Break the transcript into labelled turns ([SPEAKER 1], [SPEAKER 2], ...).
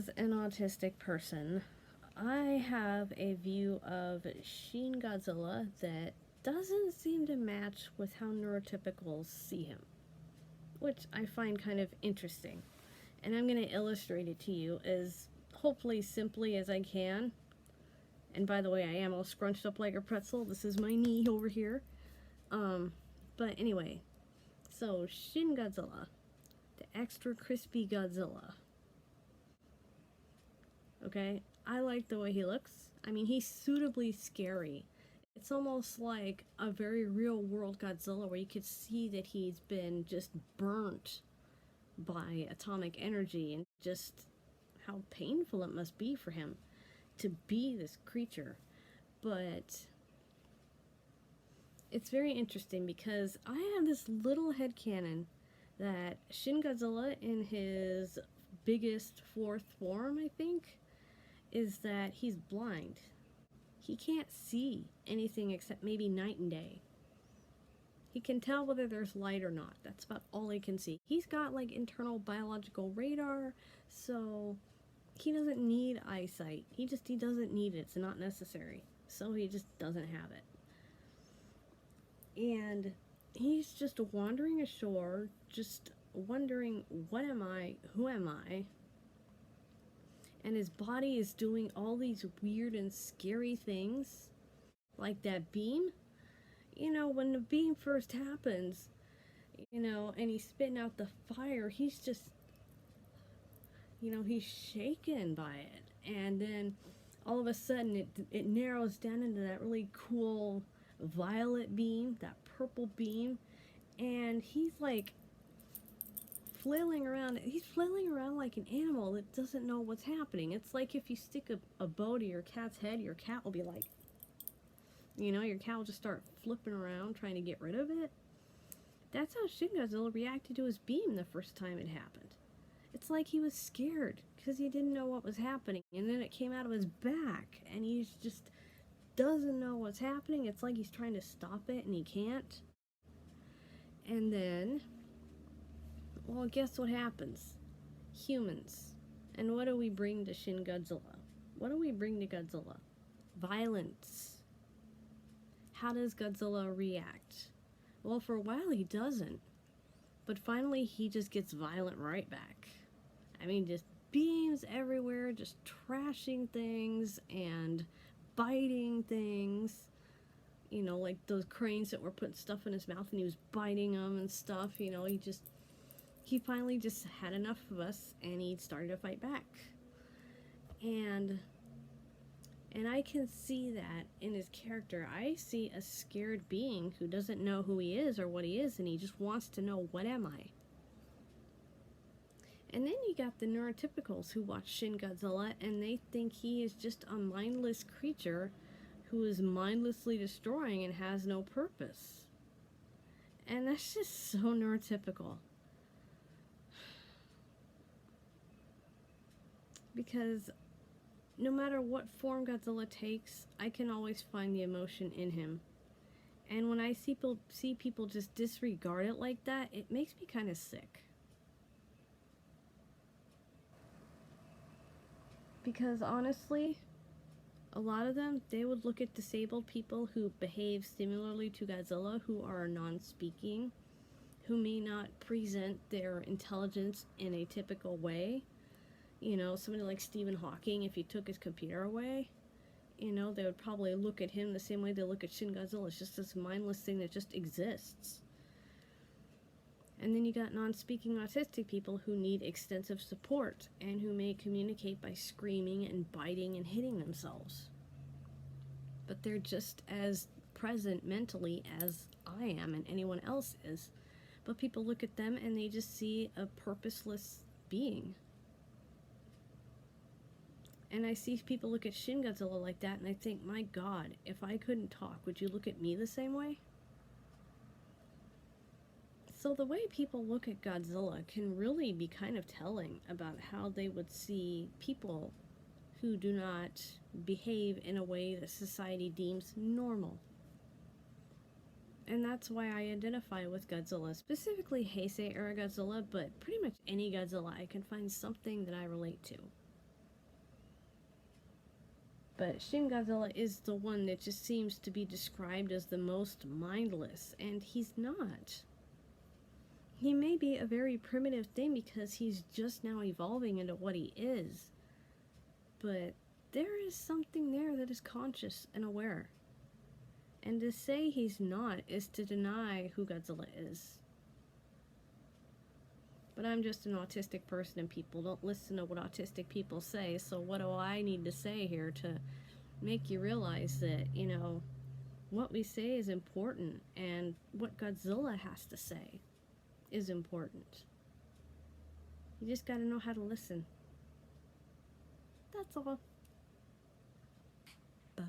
[SPEAKER 1] as an autistic person, I have a view of Shin Godzilla that doesn't seem to match with how neurotypicals see him, which I find kind of interesting. And I'm going to illustrate it to you as hopefully simply as I can. And by the way, I am all scrunched up like a pretzel. This is my knee over here. But anyway, so Shin Godzilla, the extra crispy Godzilla. Okay, I like the way he looks. I mean, he's suitably scary. It's almost like a very real world Godzilla where you could see that he's been just burnt by atomic energy and just how painful it must be for him to be this creature. But it's very interesting because I have this little headcanon that Shin Godzilla in his biggest fourth form, I think, is that he's blind. He can't see anything except maybe night and day. He can tell whether there's light or not. That's about all he can see. He's got like internal biological radar, so he doesn't need eyesight. He doesn't need it. It's not necessary. So he just doesn't have it. And he's just wandering ashore, just wondering, what am I? Who am I? And his body is doing all these weird and scary things, like that beam. You know, when the beam first happens, you know, and he's spitting out the fire, he's just, you know, he's shaken by it. And then all of a sudden it narrows down into that really cool violet beam, that purple beam, and he's like flailing around. He's flailing around like an animal that doesn't know what's happening. It's like if you stick a bow to your cat's head, your cat will be like, you know, your cat will just start flipping around trying to get rid of it. That's how Shin Godzilla reacted to his beam the first time it happened. It's like he was scared because he didn't know what was happening, and then it came out of his back and he just doesn't know what's happening. It's like he's trying to stop it and he can't. And then, well, guess what happens? Humans. And what do we bring to Shin Godzilla? What do we bring to Godzilla? Violence. How does Godzilla react? Well, for a while he doesn't. But finally he just gets violent right back. I mean, just beams everywhere, just trashing things and biting things. You know, like those cranes that were putting stuff in his mouth and he was biting them and stuff. You know, he finally just had enough of us and he started to fight back. And I can see that in his character. I see a scared being who doesn't know who he is or what he is, and he just wants to know, what am I? And then you got the neurotypicals who watch Shin Godzilla and they think he is just a mindless creature who is mindlessly destroying and has no purpose. And that's just so neurotypical. Because no matter what form Godzilla takes, I can always find the emotion in him. And when I see people just disregard it like that, it makes me kind of sick. Because honestly, a lot of them, they would look at disabled people who behave similarly to Godzilla, who are non-speaking, who may not present their intelligence in a typical way. You know, somebody like Stephen Hawking, if you took his computer away, you know, they would probably look at him the same way they look at Shin Godzilla. It's just this mindless thing that just exists. And then you got non-speaking autistic people who need extensive support and who may communicate by screaming and biting and hitting themselves. But they're just as present mentally as I am and anyone else is. But people look at them and they just see a purposeless being. And I see people look at Shin Godzilla like that and I think, my God, if I couldn't talk, would you look at me the same way? So the way people look at Godzilla can really be kind of telling about how they would see people who do not behave in a way that society deems normal. And that's why I identify with Godzilla, specifically Heisei era Godzilla, but pretty much any Godzilla I can find something that I relate to. But Shin Godzilla is the one that just seems to be described as the most mindless, and he's not. He may be a very primitive thing because he's just now evolving into what he is, but there is something there that is conscious and aware. And to say he's not is to deny who Godzilla is. But I'm just an autistic person, and people don't listen to what autistic people say, so what do I need to say here to make you realize that, what we say is important, and what Godzilla has to say is important. You just gotta know how to listen. That's all. Bye.